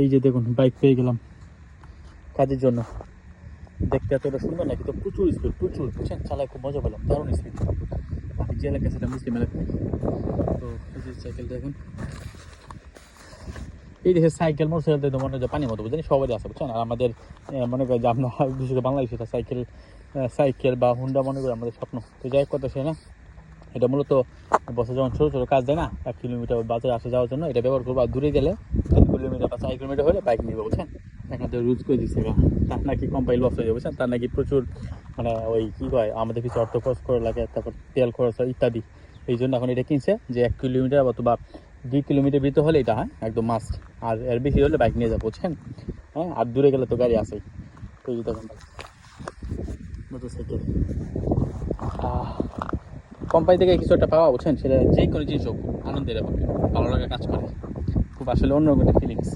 এই যে দেখুন বাইক পেয়ে গেলাম কাজের জন্য। দেখতে এতটা সুন্দর নাকি, তো প্রচুর স্পিড, প্রচুর, বুঝছেন, চালায় খুব মজা পেলাম, দারুণ স্পিড। আমি যে এলাকা সেটা মুসলিম এলাকা। তো এই যে সাইকেল দেখুন, এই দেশের সাইকেল মোটরসাইকেল তো মনে হয় পানির মতো, বুঝলেন, সবারই আছে, বুঝছেন। আর আমাদের মনে করি যে আমরা বিশেষ করে বাংলাদেশে সাইকেল সাইকেল বা হুন্ডা মনে করি আমাদের স্বপ্ন। তো যাই কথা সে না, এটা মূলত বছর যখন ছোটো ছোটো কাজ দেয় না, 1 কিলোমিটার বাজারে আসা যাওয়ার জন্য এটা ব্যবহার করবো। আর দূরে গেলে 3 কিলোমিটার বা 4 কিলোমিটার হলে বাইক নিবে, বুঝছেন। এখান থেকে রুজ করে দিচ্ছে, তার নাকি কোম্পানি লস হয়ে যাবে, বুঝছেন। তার নাকি প্রচুর মানে ওই কী কয় আমাদের কিছু অর্থ খরচ করা লাগে, তারপর তেল খরচ হয় ইত্যাদি। এই জন্য এখন এটা কিনছে যে 1 কিলোমিটার অথবা 2 কিলোমিটার ভিতরে হলে এটা, হ্যাঁ, একদম মাস্ট। আর এর বেশি হলে বাইক নিয়ে যাবো, বুঝছেন। হ্যাঁ, আর দূরে গেলে তো গাড়ি আসেই। তো এই দেখুন মোটরসাইকেল কোম্পানি থেকে কিছু একটা পাওয়া, বুঝছেন, সেটা যে কোনো জিনিস হোক আনন্দের এবং ভালো লাগা কাজ করে, খুব আসলে অন্য একটা ফিলিংস।